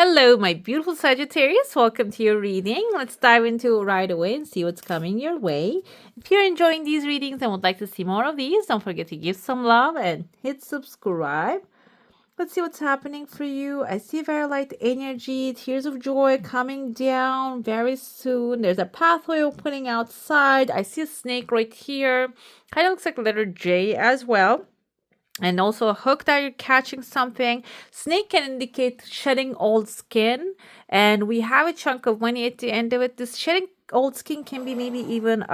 Hello, my beautiful Sagittarius. Welcome to your reading. Let's dive into it right away and see what's coming your way. If you're enjoying these readings and would like to see more of these, don't forget to give some love and hit subscribe. Let's see what's happening for you. I see very light energy, tears of joy coming down very soon. There's a pathway opening outside. I see a snake right here. Kind of looks like the letter J as well. And also a hook that you're catching something. Snake can indicate shedding old skin. And we have a chunk of money at the end of it. This shedding old skin can be maybe even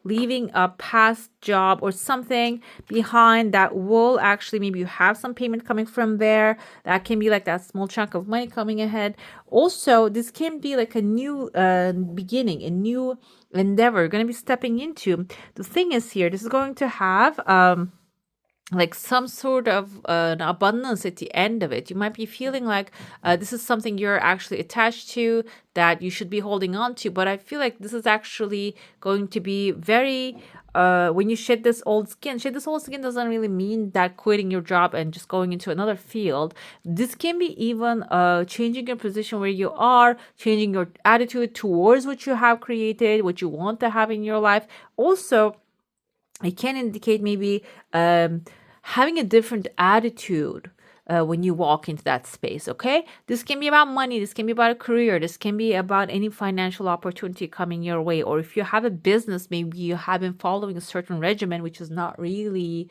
leaving a past job or something behind that will actually, maybe you have some payment coming from there. That can be like that small chunk of money coming ahead. Also, this can be like a new beginning, a new endeavor you're going to be stepping into. The thing is here, this is going to have like some sort of an abundance at the end of it. You might be feeling like this is something you're actually attached to, that you should be holding on to. But I feel like this is actually going to be very, when you shed this old skin doesn't really mean that quitting your job and just going into another field. This can be even changing your position where you are, changing your attitude towards what you have created, what you want to have in your life. Also, it can indicate maybe having a different attitude when you walk into that space, okay? This can be about money. This can be about a career. This can be about any financial opportunity coming your way. Or if you have a business, maybe you have been following a certain regimen, which is not really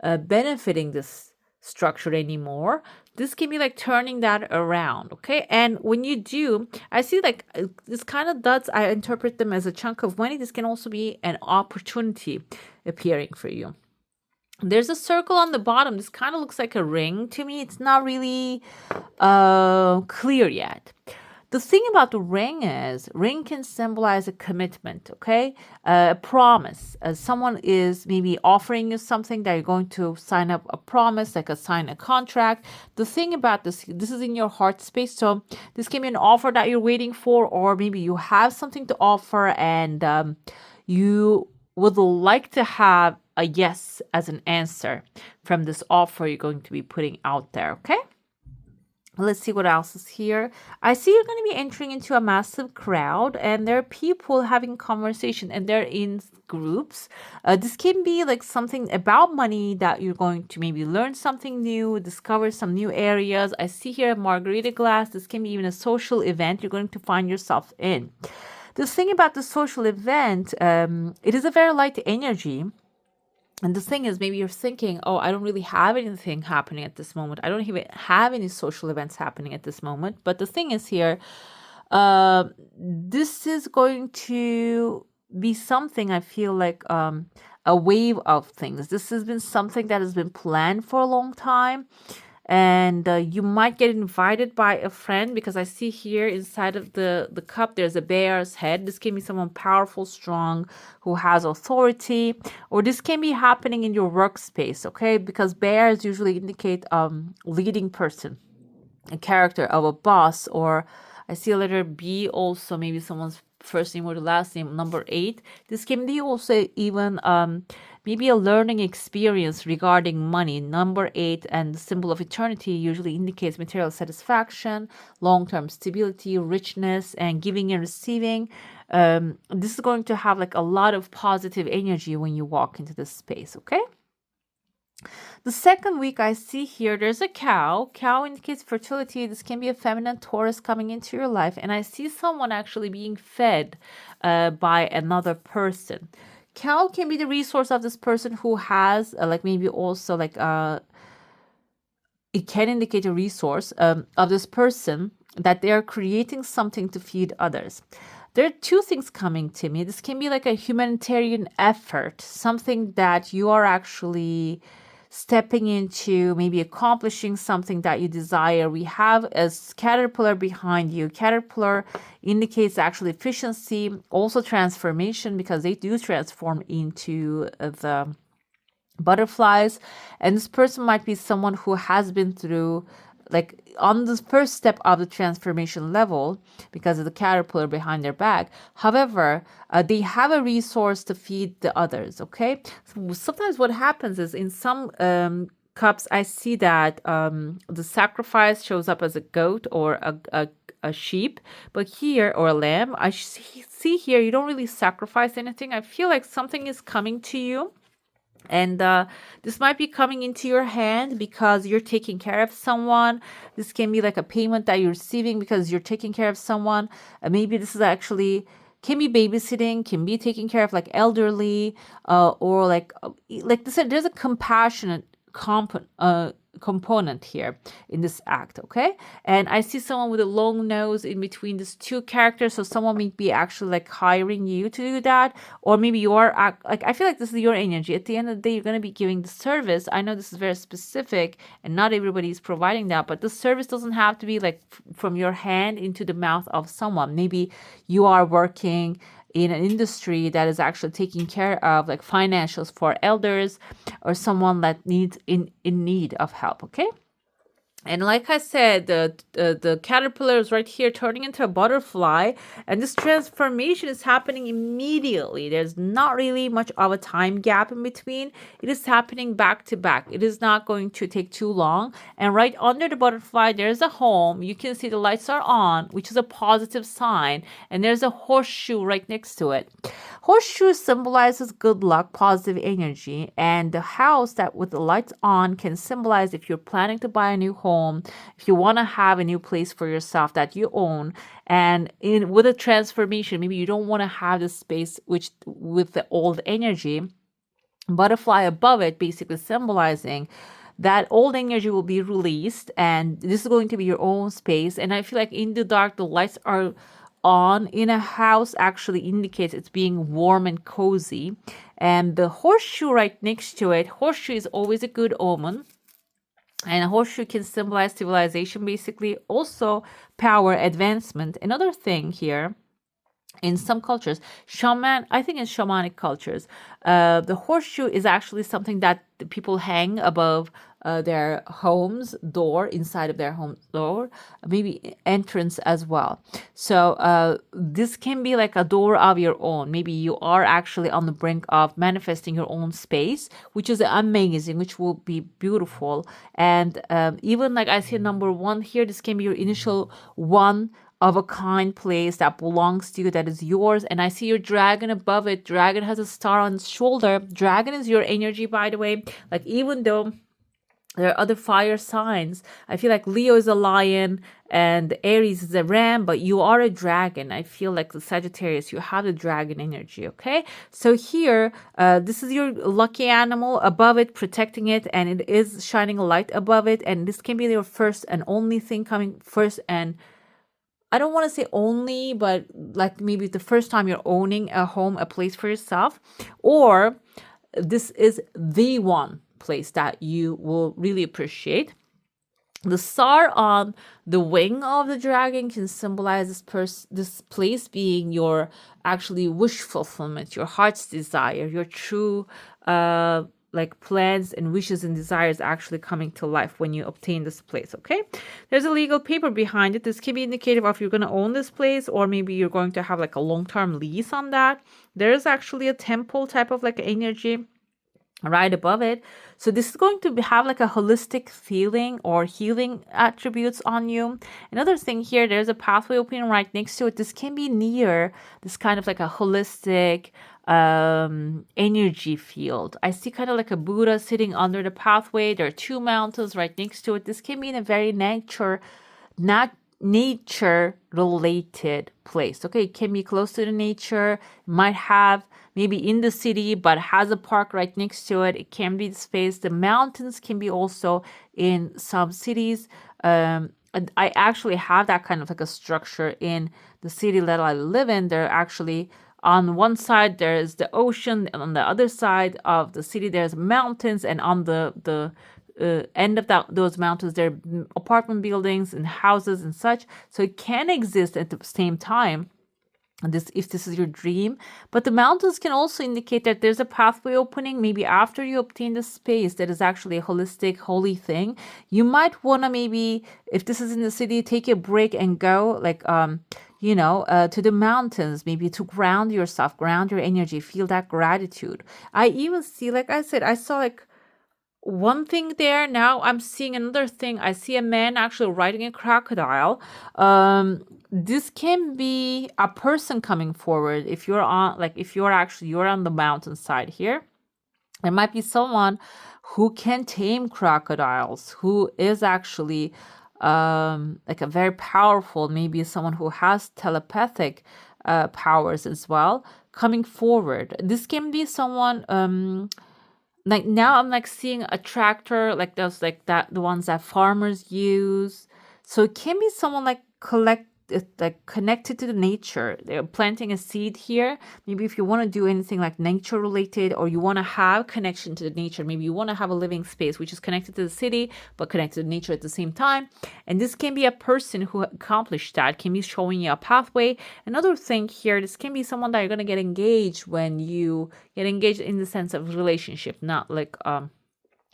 benefiting this structure anymore. This can be like turning that around, okay? And when you do, I see like this kind of dots, I interpret them as a chunk of money. This can also be an opportunity appearing for you. There's a circle on the bottom. This kind of looks like a ring to me. It's not really clear yet. The thing about the ring is, ring can symbolize a commitment, okay? A promise. Someone is maybe offering you something that you're going to sign up a promise, like sign a contract. The thing about this is in your heart space. So this can be an offer that you're waiting for, or maybe you have something to offer and you would like to have a yes as an answer from this offer you're going to be putting out there, okay? Let's see what else is here. I see you're going to be entering into a massive crowd and there are people having conversation and they're in groups. This can be like something about money that you're going to maybe learn something new, discover some new areas. I see here a margarita glass. This can be even a social event you're going to find yourself in. The thing about the social event, it is a very light energy. And the thing is, maybe you're thinking, oh, I don't really have anything happening at this moment. I don't even have any social events happening at this moment. But the thing is here, this is going to be something I feel like a wave of things. This has been something that has been planned for a long time. And you might get invited by a friend, because I see here inside of the cup there's a bear's head. This can be someone powerful, strong, who has authority, or this can be happening in your workspace, okay? Because bears usually indicate leading person, a character of a boss, or I see a letter B also, maybe someone's first name or the last name, number 8. This can be also even maybe a learning experience regarding money. Number 8 and the symbol of eternity usually indicates material satisfaction, long-term stability, richness, and giving and receiving. This is going to have like a lot of positive energy when you walk into this space, okay? The second week I see here, there's a cow. Cow indicates fertility. This can be a feminine Taurus coming into your life. And I see someone actually being fed by another person. Cow can be the resource of this person who has like maybe also like it can indicate a resource of this person that they are creating something to feed others. There are two things coming to me. This can be like a humanitarian effort, something that you are actually stepping into, maybe accomplishing something that you desire. We have a caterpillar behind you. Caterpillar indicates actually efficiency, also transformation, because they do transform into the butterflies. And this person might be someone who has been through like on the first step of the transformation level because of the caterpillar behind their back. However, they have a resource to feed the others, okay? So sometimes what happens is in some Cups, I see that the sacrifice shows up as a goat or a sheep, but here, or a lamb, I see here you don't really sacrifice anything. I feel like something is coming to you. And this might be coming into your hand because you're taking care of someone. This can be like a payment that you're receiving because you're taking care of someone. Maybe this is actually can be babysitting, can be taking care of like elderly, or like this. There's a compassionate component here in this act, okay? And I see someone with a long nose in between these two characters, so someone may be actually like hiring you to do that, or maybe you are like, I feel like this is your energy. At the end of the day, you're going to be giving the service. I know this is very specific and not everybody is providing that, but the service doesn't have to be like from your hand into the mouth of someone. Maybe you are working in an industry that is actually taking care of like financials for elders or someone that needs in need of help, okay? And like I said, the caterpillar is right here turning into a butterfly. And this transformation is happening immediately. There's not really much of a time gap in between. It is happening back to back. It is not going to take too long. And right under the butterfly, there's a home. You can see the lights are on, which is a positive sign. And there's a horseshoe right next to it. Horseshoe symbolizes good luck, positive energy. And the house that with the lights on can symbolize if you're planning to buy a new home, if you want to have a new place for yourself that you own, and with a transformation, maybe you don't want to have this space which with the old energy. Butterfly above it basically symbolizing that old energy will be released, and this is going to be your own space. And I feel like in the dark, the lights are on in a house actually indicates it's being warm and cozy. And the horseshoe right next to it, horseshoe is always a good omen. And a horseshoe can symbolize civilization, basically, also power, advancement. Another thing here, in some cultures, I think in shamanic cultures, the horseshoe is actually something that the people hang above their home's door, inside of their home door, maybe entrance as well. So this can be like a door of your own. Maybe you are actually on the brink of manifesting your own space, which is amazing, which will be beautiful. And even like I see number one here, this can be your initial one of a kind place that belongs to you, that is yours. And I see your dragon above it. Dragon has a star on its shoulder. Dragon is your energy, by the way. Like, even though there are other fire signs, I feel like Leo is a lion and Aries is a ram, but you are a dragon. I feel like the Sagittarius, you have the dragon energy, okay? So here, this is your lucky animal above it, protecting it, and it is shining a light above it. And this can be your first and only thing coming first, and I don't want to say only, but like maybe the first time you're owning a home, a place for yourself, or this is the one place that you will really appreciate. The star on the wing of the dragon can symbolize this place being your actually wish fulfillment, your heart's desire, your true like plans and wishes and desires actually coming to life when you obtain this place, okay? There's a legal paper behind it. This can be indicative of you're going to own this place, or maybe you're going to have like a long-term lease on that. There's actually a temple type of like energy right above it. So this is going to have like a holistic feeling or healing attributes on you. Another thing here, there's a pathway opening right next to it. This can be near this kind of like a holistic energy field. I see kind of like a Buddha sitting under the pathway. There are two mountains right next to it. This can be in a very nature related place. Okay, it can be close to the nature, might have maybe in the city, but has a park right next to it. It can be the space. The mountains can be also in some cities. And I actually have that kind of like a structure in the city that I live in. They're actually on one side there's the ocean, and on the other side of the city there's mountains, and on the end of those mountains there are apartment buildings and houses and such. So it can exist at the same time, if this is your dream. But the mountains can also indicate that there's a pathway opening. Maybe after you obtain the space that is actually a holistic, holy thing, you might want to, maybe if this is in the city, take a break and go like to the mountains, maybe to ground yourself, ground your energy, feel that gratitude. I even see, like I said, I saw like one thing there. Now I'm seeing another thing. I see a man actually riding a crocodile. This can be a person coming forward. If you're on, like, if you're on the mountainside here, there might be someone who can tame crocodiles, who is actually like a very powerful, maybe someone who has telepathic powers as well, coming forward. This can be someone like, now I'm like seeing a tractor, like those, like that, the ones that farmers use. So it can be someone like like connected to the nature. They're planting a seed here. Maybe if you want to do anything like nature related, or you want to have connection to the nature, maybe you want to have a living space which is connected to the city but connected to nature at the same time. And this can be a person who accomplished that, can be showing you a pathway. Another thing here, this can be someone that you're going to get engaged, when you get engaged in the sense of relationship, not like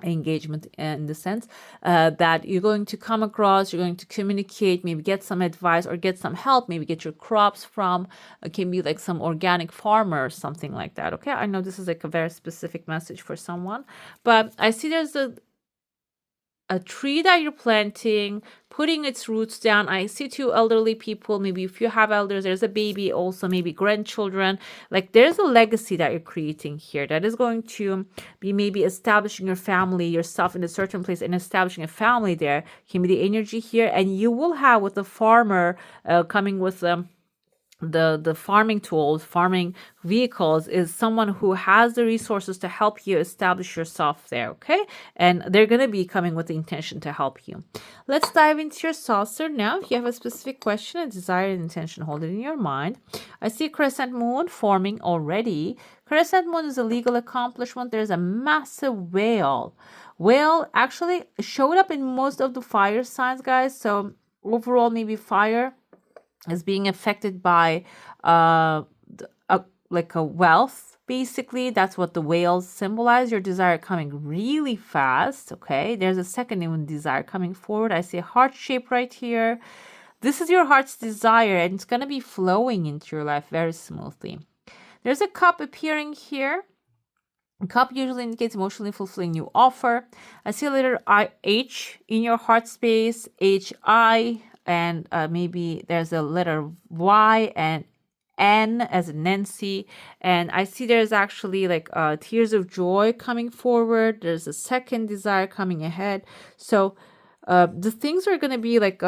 engagement, in the sense that you're going to come across, you're going to communicate, maybe get some advice or get some help, maybe get your crops from, it can be like some organic farmer or something like that. Okay, I know this is like a very specific message for someone, but I see there's a tree that you're planting, putting its roots down. I see two elderly people. Maybe if you have elders, there's a baby also, maybe grandchildren. Like, there's a legacy that you're creating here that is going to be maybe establishing your family, yourself in a certain place, and establishing a family there. Can be the energy here. And you will have with the farmer coming with the farming tools, farming vehicles, is someone who has the resources to help you establish yourself there, okay? And they're going to be coming with the intention to help you. Let's dive into your saucer now. If you have a specific question, a desire, an intention, hold it in your mind. I see a crescent moon forming already. Crescent moon is a legal accomplishment. There's a massive whale. Whale actually showed up in most of the fire signs, guys. So overall, maybe fire is being affected by like a wealth. Basically, that's what the whales symbolize. Your desire coming really fast. Okay, there's a second even desire coming forward. I see a heart shape right here. This is your heart's desire, and it's going to be flowing into your life very smoothly. There's a cup appearing here. A cup usually indicates emotionally fulfilling new offer. I see a letter H in your heart space, HI, and maybe there's a letter Y and N as in Nancy. And I see there's actually like tears of joy coming forward. There's a second desire coming ahead. So the things are going to be like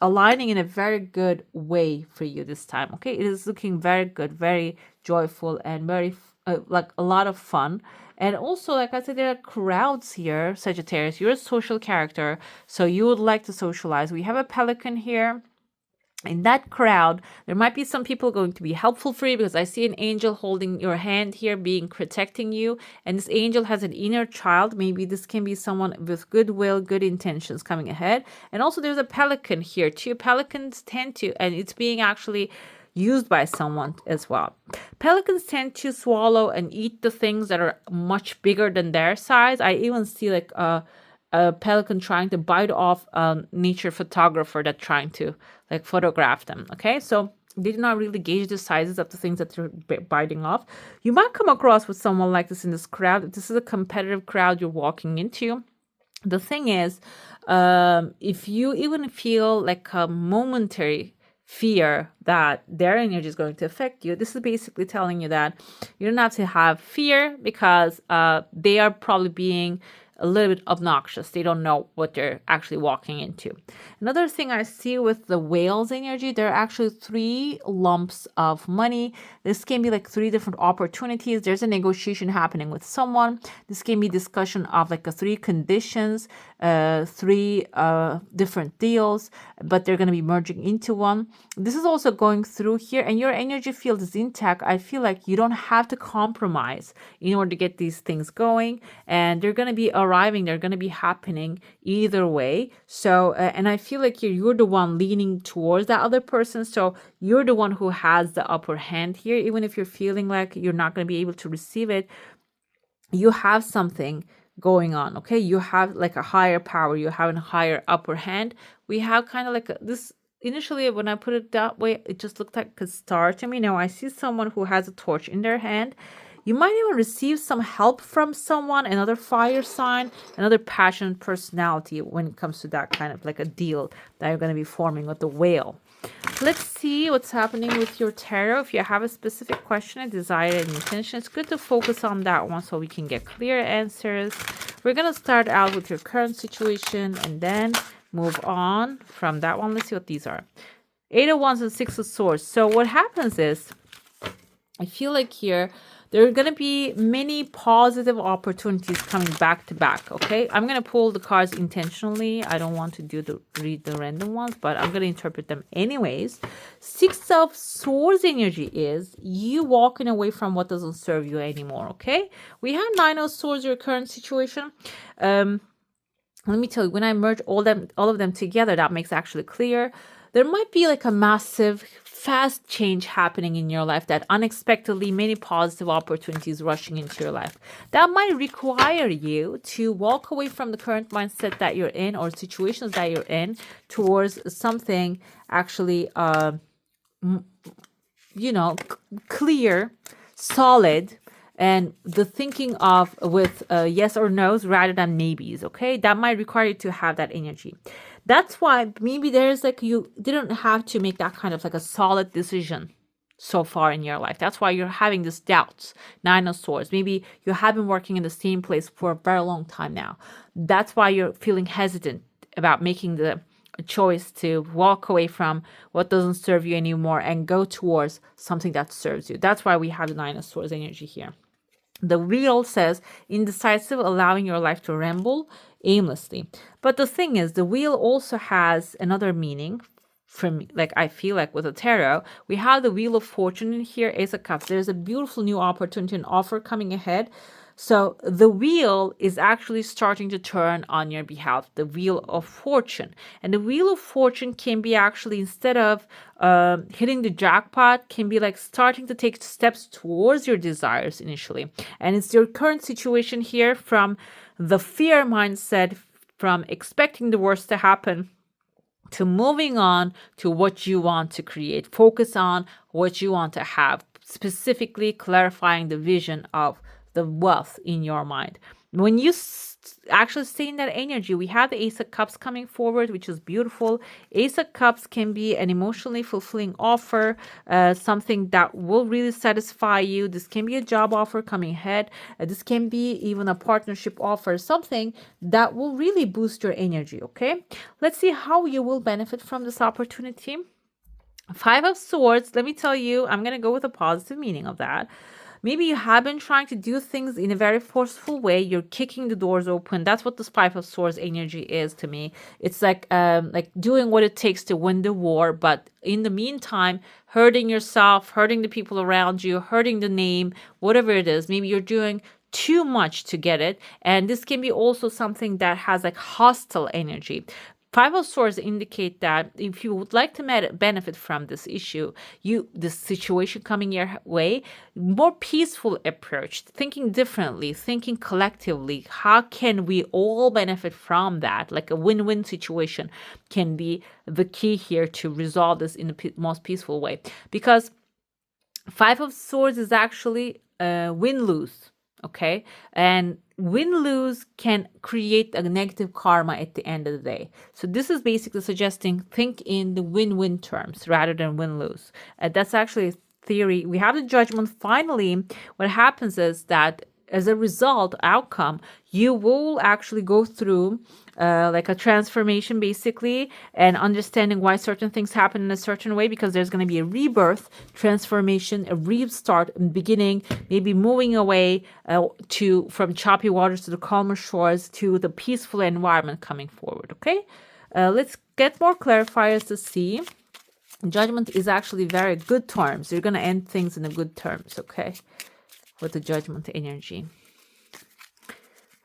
aligning in a very good way for you this time. Okay, it is looking very good, very joyful, and very like a lot of fun. And also, like I said, there are crowds here. Sagittarius, you're a social character, so you would like to socialize. We have a pelican here. In that crowd, there might be some people going to be helpful for you, because I see an angel holding your hand here, being protecting you. And this angel has an inner child. Maybe this can be someone with goodwill, good intentions coming ahead. And also there's a pelican here too. Pelicans tend to, and it's being actually used by someone as well. Pelicans tend to swallow and eat the things that are much bigger than their size. I even see like a pelican trying to bite off a nature photographer that's trying to like photograph them. Okay, so they do not really gauge the sizes of the things that they're biting off. You might come across with someone like this in this crowd. If this is a competitive crowd you're walking into, the thing is, if you even feel like a momentary fear that their energy is going to affect you, this is basically telling you that you don't have to have fear, because they are probably being a little bit obnoxious. They don't know what they're actually walking into. Another thing I see with the whale's energy, there are actually 3 lumps of money. This can be like 3 different opportunities. There's a negotiation happening with someone. This can be discussion of like 3 conditions, 3 different deals, but they're going to be merging into one. This is also going through here, and your energy field is intact. I feel like you don't have to compromise in order to get these things going, and they're going to be arriving, they're going to be happening either way. So and I feel like you're the one leaning towards that other person, so you're the one who has the upper hand here. Even if you're feeling like you're not going to be able to receive it, you have something going on. Okay, you have like a higher power, you have a higher upper hand. We have kind of like this. Initially, when I put it that way, it just looked like a star to me. Now I see someone who has a torch in their hand. You might even receive some help from someone, another fire sign, another passionate personality when it comes to that kind of like a deal that you're going to be forming with the whale. Let's see what's happening with your tarot. If you have a specific question, a desire, and intention, it's good to focus on that one so we can get clear answers. We're going to start out with your current situation and then move on from that one. Let's see what these are. 8 of Wands and 6 of Swords. So what happens is, I feel like here, there are going to be many positive opportunities coming back to back, okay? I'm going to pull the cards intentionally. I don't want to read the random ones, but I'm going to interpret them anyways. 6 of Swords energy is you walking away from what doesn't serve you anymore, okay? We have 9 of Swords, your current situation. Let me tell you, when I merge all of them together, that makes actually clear. There might be like a massive, fast change happening in your life that unexpectedly many positive opportunities rushing into your life. That might require you to walk away from the current mindset that you're in or situations that you're in towards something actually, clear, solid, and the thinking of with yes or no's rather than maybes, okay? That might require you to have that energy. That's why maybe there's like you didn't have to make that kind of like a solid decision so far in your life. That's why you're having this doubts. 9 of Swords. Maybe you have been working in the same place for a very long time now. That's why you're feeling hesitant about making the choice to walk away from what doesn't serve you anymore and go towards something that serves you. That's why we have the 9 of Swords energy here. The wheel says indecisive, allowing your life to ramble aimlessly. But the thing is, the wheel also has another meaning. From like I feel like with the tarot, we have the Wheel of Fortune in here, Ace of Cups. There's a beautiful new opportunity and offer coming ahead. So the wheel is actually starting to turn on your behalf, the Wheel of Fortune. And the Wheel of Fortune can be actually, instead of hitting the jackpot, can be like starting to take steps towards your desires initially. And it's your current situation here, from the fear mindset, from expecting the worst to happen, to moving on to what you want to create. Focus on what you want to have, specifically clarifying the vision of the wealth in your mind. When you actually stay in that energy, we have the Ace of Cups coming forward, which is beautiful. Ace of Cups can be an emotionally fulfilling offer, something that will really satisfy you. This can be a job offer coming ahead. This can be even a partnership offer, something that will really boost your energy, okay? Let's see how you will benefit from this opportunity. 5 of Swords, let me tell you, I'm going to go with a positive meaning of that. Maybe you have been trying to do things in a very forceful way. You're kicking the doors open. That's what this 5 of Swords energy is to me. It's like doing what it takes to win the war, but in the meantime, hurting yourself, hurting the people around you, hurting the name, whatever it is. Maybe you're doing too much to get it. And this can be also something that has like hostile energy. 5 of Swords indicate that if you would like to benefit from this issue, this situation coming your way, more peaceful approach, thinking differently, thinking collectively, how can we all benefit from that? Like a win-win situation can be the key here to resolve this in the most peaceful way. Because 5 of Swords is actually win-lose. Okay, and win-lose can create a negative karma at the end of the day. So this is basically suggesting think in the win-win terms rather than win-lose. That's actually a theory. We have the Judgment. Finally, what happens is that as a result outcome, you will actually go through like a transformation basically, and understanding why certain things happen in a certain way, because there's going to be a rebirth, transformation, a restart in beginning, maybe moving away from choppy waters to the calmer shores to the peaceful environment coming forward. Okay, let's get more clarifiers to see. Judgment is actually very good terms. You're going to end things in a good terms, okay, with the Judgment energy.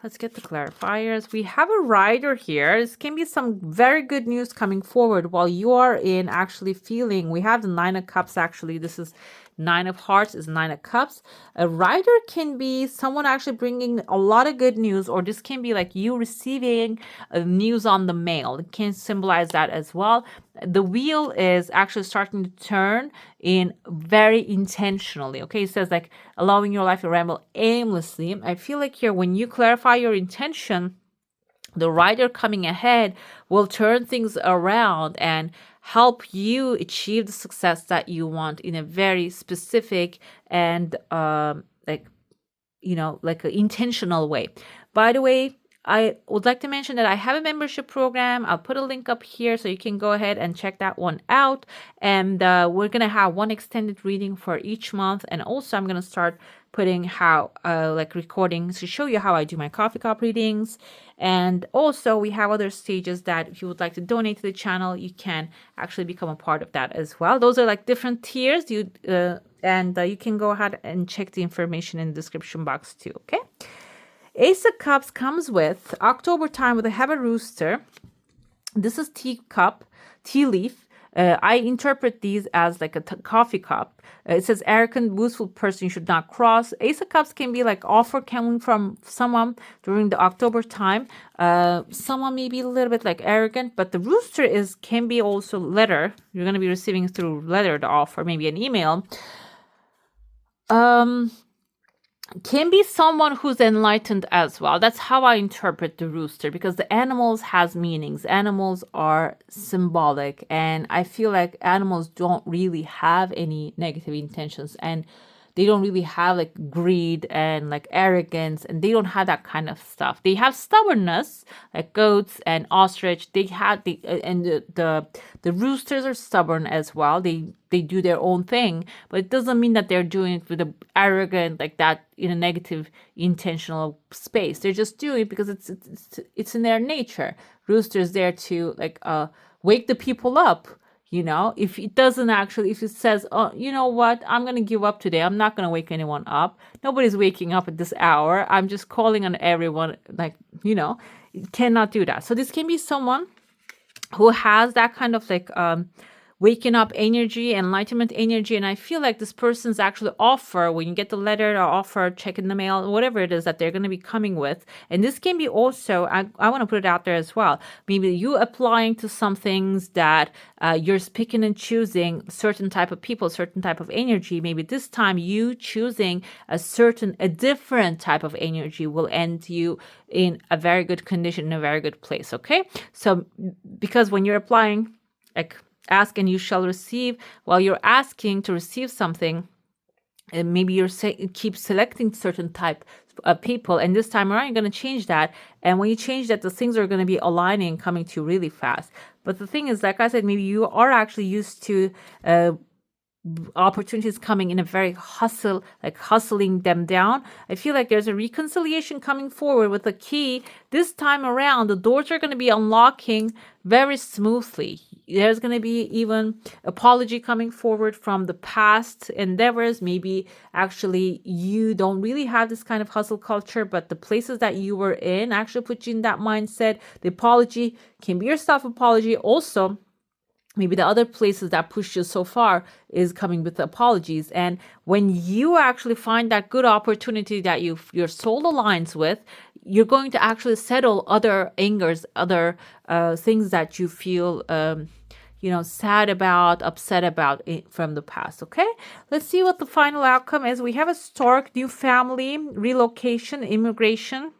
Let's get the clarifiers. We have a rider here. This can be some very good news coming forward while you are in actually feeling. We have the 9 of Cups actually. This is Nine of Hearts is Nine of Cups. A rider can be someone actually bringing a lot of good news, or this can be like you receiving news on the mail. It can symbolize that as well. The wheel is actually starting to turn in very intentionally. Okay, it says like allowing your life to ramble aimlessly. I feel like here when you clarify your intention, the rider coming ahead will turn things around and help you achieve the success that you want in a very specific and like an intentional way. By the way, I would like to mention that I have a membership program. I'll put a link up here so you can go ahead and check that one out. And we're going to have one extended reading for each month. And also I'm going to start putting how like recordings to show you how I do my coffee cup readings. And also we have other stages that if you would like to donate to the channel, you can actually become a part of that as well. Those are like different tiers. You can go ahead and check the information in the description box too. Okay. Ace of Cups comes with October time with a heavy rooster. This is tea leaf. I interpret these as like a coffee cup. It says arrogant, boastful person you should not cross. Ace of Cups can be like offer coming from someone during the October time. Someone may be a little bit like arrogant, but the rooster can be also letter. You're going to be receiving through letter the offer, maybe an email. Can be someone who's enlightened as well. That's how I interpret the rooster, because the animals has meanings. Animals are symbolic, and I feel like animals don't really have any negative intentions, and they don't really have like greed and like arrogance, and they don't have that kind of stuff. They have stubbornness, like goats and ostrich. They have the roosters are stubborn as well. They do their own thing, but it doesn't mean that they're doing it with a arrogant like that in a negative intentional space. They're just doing it because it's in their nature. Roosters there to like wake the people up. If it doesn't actually, if it says, oh, you know what, I'm going to give up today. I'm not going to wake anyone up. Nobody's waking up at this hour. I'm just calling on everyone. Like, it cannot do that. So this can be someone who has that kind of like waking up energy, enlightenment energy. And I feel like this person's actually offer, when you get the letter or offer, check in the mail, whatever it is that they're going to be coming with. And this can be also, I want to put it out there as well. Maybe you applying to some things that you're picking and choosing certain type of people, certain type of energy. Maybe this time you choosing a different type of energy will end you in a very good condition, in a very good place. Okay. So because when you're applying, like, ask and you shall receive, while you're asking to receive something, and maybe keep selecting certain type of people, and this time around you're going to change that, and when you change that, the things are going to be aligning, coming to you really fast. But the thing is, like I said, maybe you are actually used to opportunities coming in a very hustling them down. I feel like there's a reconciliation coming forward with a key. This time around, the doors are going to be unlocking very smoothly. There's going to be even apology coming forward from the past endeavors. Maybe actually you don't really have this kind of hustle culture, but the places that you were in actually put you in that mindset. The apology can be your self-apology. Also, maybe the other places that pushed you so far is coming with apologies. And when you actually find that good opportunity that your soul aligns with, you're going to actually settle other angers, other things that you feel sad about, upset about from the past. Okay, let's see what the final outcome is. We have a stork, new family, relocation, immigration.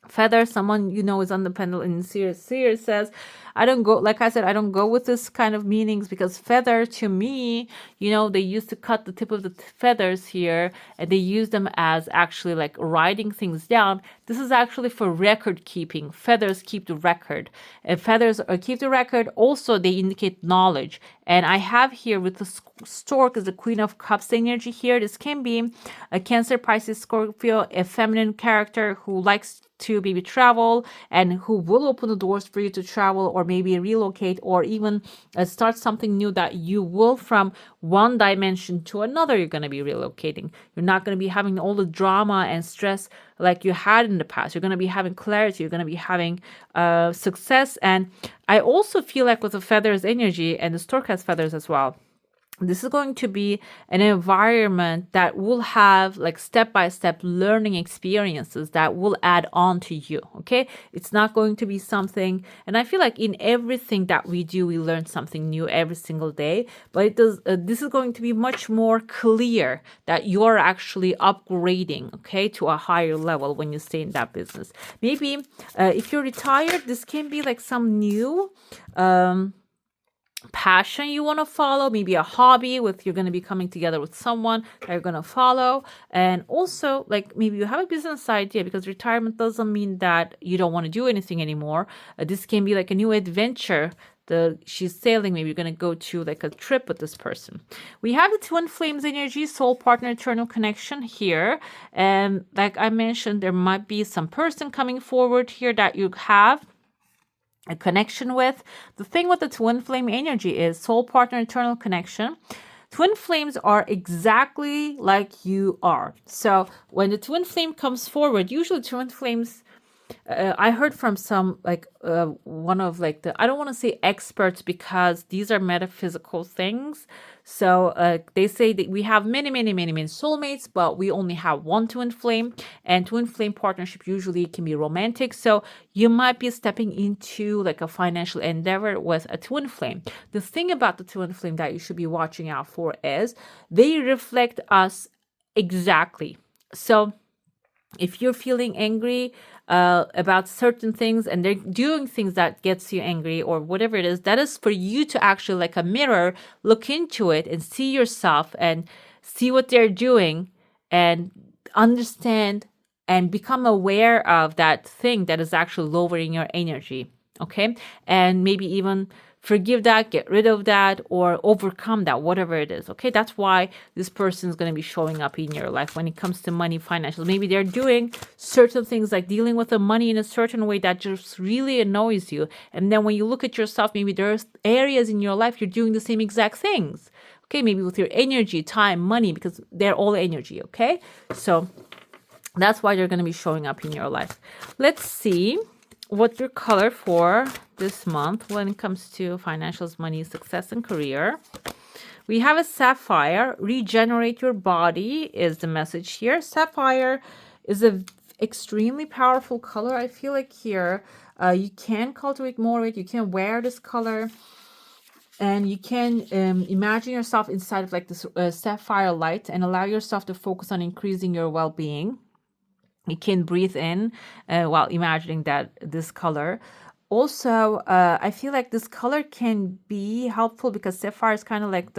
Feather, someone is on the pendulum. And Seer says, I don't go, like I said, I don't go with this kind of meanings, because feather to me, they used to cut the tip of the feathers here, and they use them as actually like writing things down. This is actually for record keeping. Feathers keep the record. And feathers keep the record. Also, they indicate knowledge. And I have here with the stork is the Queen of Cups energy here. This can be a Cancer, Pisces, Scorpio, a feminine character who likes to maybe travel and who will open the doors for you to travel, or maybe relocate, or even start something new that you will from one dimension to another. You're going to be relocating. You're not going to be having all the drama and stress like you had in the past. You're going to be having clarity. You're going to be having success. And I also feel like with the feathers energy, and the stork has feathers as well, this is going to be an environment that will have like step-by-step learning experiences that will add on to you. Okay, it's not going to be something, and I feel like in everything that we do we learn something new every single day, but it does this is going to be much more clear that you're actually upgrading, okay, to a higher level when you stay in that business. Maybe if you're retired, this can be like some new passion you want to follow, maybe a hobby with you're going to be coming together with someone that you're going to follow. And also like maybe you have a business idea, because retirement doesn't mean that you don't want to do anything anymore. This can be like a new adventure. She's sailing, maybe you're going to go to like a trip with this person. We have the twin flames energy, soul partner, eternal connection here. And like I mentioned, there might be some person coming forward here that you have a connection with. The thing with the twin flame energy is soul partner, eternal connection. Twin flames are exactly like you are. So when the twin flame comes forward, usually twin flames, I heard from some like one of like the, I don't want to say experts because these are metaphysical things. So they say that we have many soulmates, but we only have one twin flame, and twin flame partnership usually can be romantic. So you might be stepping into like a financial endeavor with a twin flame. The thing about the twin flame that you should be watching out for is they reflect us exactly. So if you're feeling angry about certain things and they're doing things that gets you angry or whatever it is, that is for you to actually like a mirror, look into it and see yourself and see what they're doing and understand and become aware of that thing that is actually lowering your energy. Okay. And maybe even forgive that, get rid of that, or overcome that, whatever it is. Okay. That's why this person is going to be showing up in your life when it comes to money, financial. Maybe they're doing certain things like dealing with the money in a certain way that just really annoys you. And then when you look at yourself, maybe there's areas in your life you're doing the same exact things. Okay. Maybe with your energy, time, money, because they're all energy. Okay. So that's why they're going to be showing up in your life. Let's see what your color for this month when it comes to financials, money, success, and career. We have a sapphire. Regenerate your body is the message here. Sapphire is an extremely powerful color. I feel like here you can cultivate more of it. You can wear this color. And you can imagine yourself inside of like this sapphire light and allow yourself to focus on increasing your well-being. You can breathe in while imagining this color. Also, I feel like this color can be helpful because sapphire is kind of like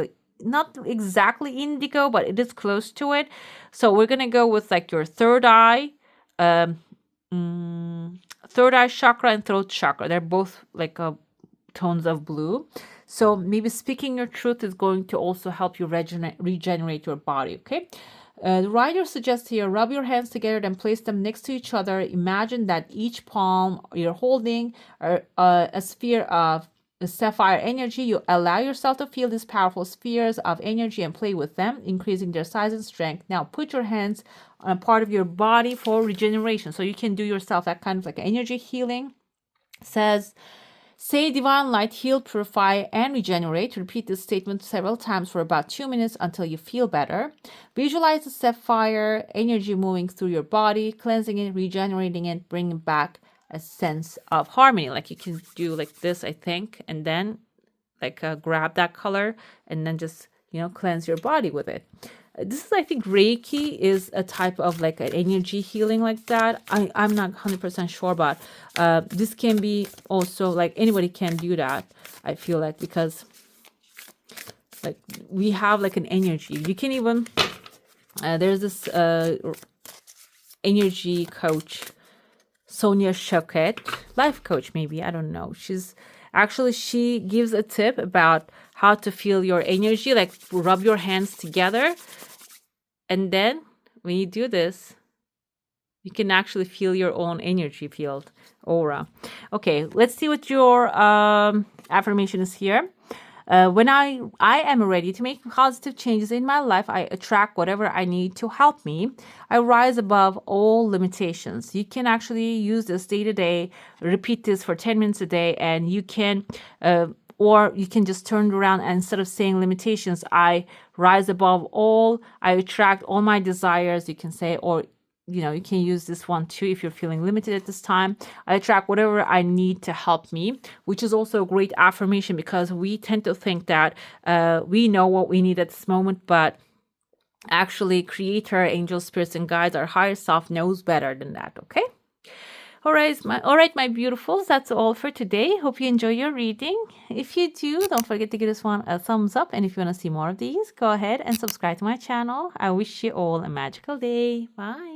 not exactly indigo, but it is close to it. So we're going to go with like your third eye chakra and throat chakra. They're both like tones of blue. So maybe speaking your truth is going to also help you regenerate your body, okay? The writer suggests here, rub your hands together and place them next to each other. Imagine that each palm you're holding a sphere of sapphire energy. You allow yourself to feel these powerful spheres of energy and play with them, increasing their size and strength. Now put your hands on a part of your body for regeneration. So you can do yourself that kind of like energy healing. It says, say divine light, heal, purify, and regenerate. Repeat this statement several times for about 2 minutes until you feel better. Visualize the sapphire energy moving through your body, cleansing it, regenerating it, bringing back a sense of harmony. Like you can do like this, I think, and then like grab that color and then just, cleanse your body with it. This is, I think, Reiki is a type of like an energy healing like that. I'm not 100% sure, but this can be also like anybody can do that. I feel like because like we have like an energy. You can even, there's this energy coach, Sonia Choquette, life coach maybe, I don't know. She gives a tip about how to feel your energy, like rub your hands together. And then when you do this, you can actually feel your own energy field, aura. Okay, let's see what your affirmation is here. When I am ready to make positive changes in my life, I attract whatever I need to help me. I rise above all limitations. You can actually use this day to day, repeat this for 10 minutes a day, and you can or you can just turn it around, and instead of saying limitations, I rise above all, I attract all my desires, you can say. Or you can use this one too if you're feeling limited at this time. I attract whatever I need to help me, which is also a great affirmation, because we tend to think that we know what we need at this moment, but actually creator, angels, spirits, and guides, our higher self knows better than that. Okay. All right, my beautifuls, that's all for today. Hope you enjoy your reading. If you do, don't forget to give this one a thumbs up. And if you want to see more of these, go ahead and subscribe to my channel. I wish you all a magical day. Bye.